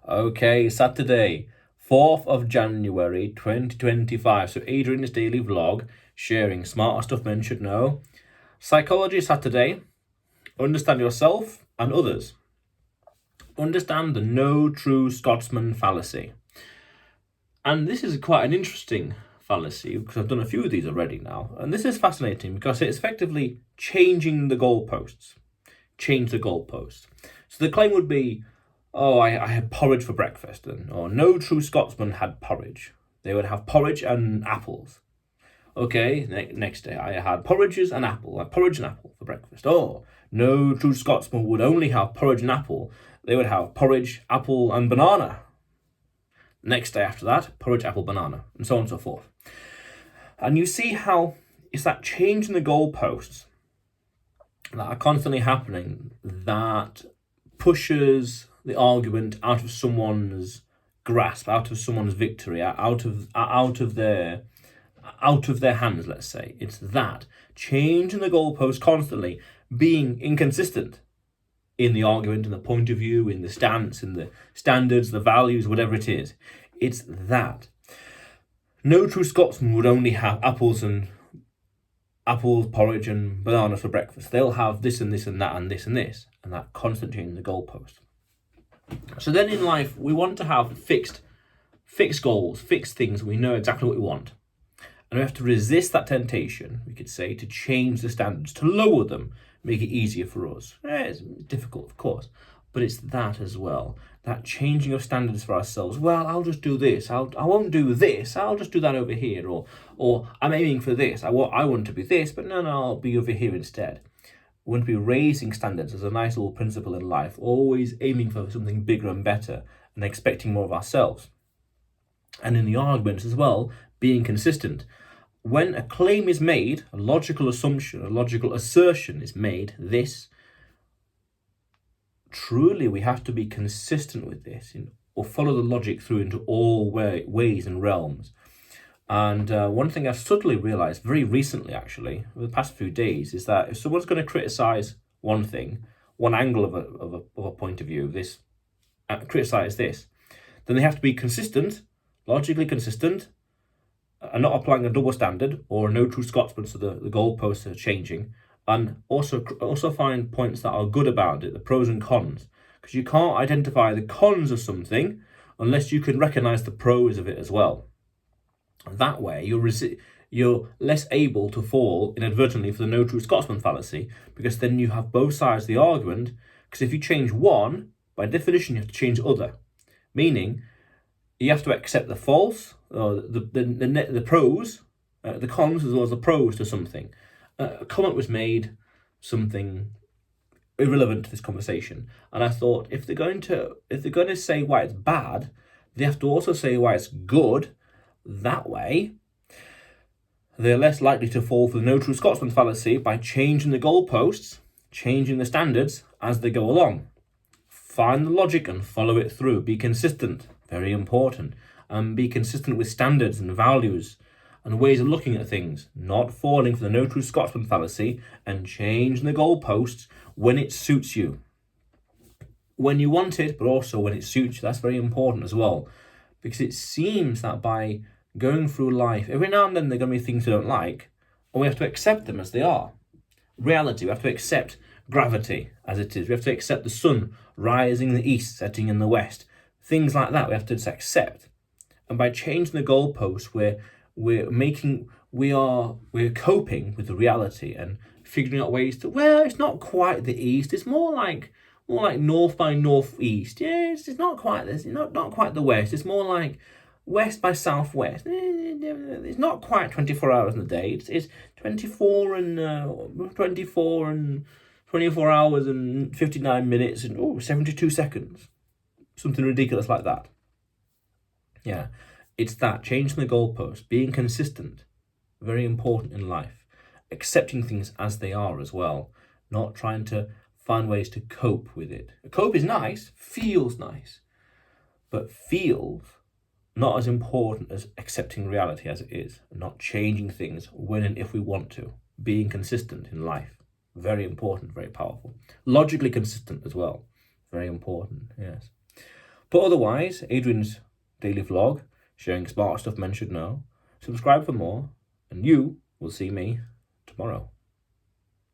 Okay, Saturday, 4th of January 2025. So Adrian's daily vlog, sharing smarter stuff men should know. Psychology Saturday, understand yourself and others. Understand the no true Scotsman fallacy. And this is quite an interesting fallacy because I've done a few of these already now. And this is fascinating because it's effectively changing the goalposts. Change the goalposts. So the claim would be, oh, I had porridge for breakfast, or no true Scotsman had porridge. They would have porridge and apples. Okay, next day I had porridge and apple for breakfast. Oh, no true Scotsman would only have porridge and apple. They would have porridge, apple, and banana. Next day after that, porridge, apple, banana, and so on and so forth. And you see how it's that change in the goalposts that are constantly happening that pushes the argument out of someone's grasp, out of someone's victory, out of their hands, let's say. It's that changing the goalpost constantly, being inconsistent in the argument, in the point of view, in the stance, in the standards, the values, whatever it is. It's that. No true Scotsman would only have apples, porridge, and bananas for breakfast. They'll have this and this and that and this and this, and that constant change in the goalpost. So then in life, we want to have fixed goals, fixed things. We know exactly what we want. And we have to resist that temptation, we could say, to change the standards, to lower them, make it easier for us. It's difficult, of course, but it's that as well. That changing of standards for ourselves. Well, I'll just do this. I won't do this. I'll just do that over here. Or I'm aiming for this. I want to be this, but no, I'll be over here instead. We want to be raising standards as a nice little principle in life, always aiming for something bigger and better and expecting more of ourselves. And in the arguments as well, being consistent. When a claim is made, a logical assumption, a logical assertion is made, truly we have to be consistent with this or follow the logic through into all ways and realms. And one thing I've subtly realized very recently, actually, over the past few days, is that if someone's going to criticize one thing, one angle of a point of view, criticize this, then they have to be consistent, logically consistent, and not applying a double standard or a no true Scotsman, so the goalposts are changing, and also find points that are good about it, the pros and cons, because you can't identify the cons of something unless you can recognize the pros of it as well. That way, you're less able to fall inadvertently for the no true Scotsman fallacy, because then you have both sides of the argument. Because if you change one, by definition, you have to change the other, meaning you have to accept the false, or the pros, the cons as well as the pros to something. A comment was made, something irrelevant to this conversation, and I thought if they're going to say why it's bad, they have to also say why it's good. That way, they're less likely to fall for the no true Scotsman fallacy by changing the goalposts, changing the standards as they go along. Find the logic and follow it through. Be consistent, very important, and be consistent with standards and values and ways of looking at things, not falling for the no true Scotsman fallacy and changing the goalposts when it suits you. When you want it, but also when it suits you. That's very important as well, because it seems that by going through life, every now and then there are going to be things we don't like, and we have to accept them as they are. Reality, we have to accept gravity as it is. We have to accept the sun rising in the east, setting in the west. Things like that we have to just accept. And by changing the goalposts, we're coping with the reality and figuring out ways to, well, it's not quite the east, it's more like north by northeast. Yeah, it's not quite this, not quite the west. It's more like west by southwest. It's not quite 24 hours in the day. It's 24 and 24 hours and 59 minutes and 72 seconds. Something ridiculous like that. Yeah, it's that, changing the goalpost, being consistent, very important in life. Accepting things as they are as well, not trying to find ways to cope with it. Cope is nice, feels nice, but feels not as important as accepting reality as it is, and not changing things when and if we want to. Being consistent in life, very important, very powerful. Logically consistent as well, very important, yes. But otherwise, Adrian's daily vlog, sharing smart stuff men should know. Subscribe for more, and you will see me tomorrow.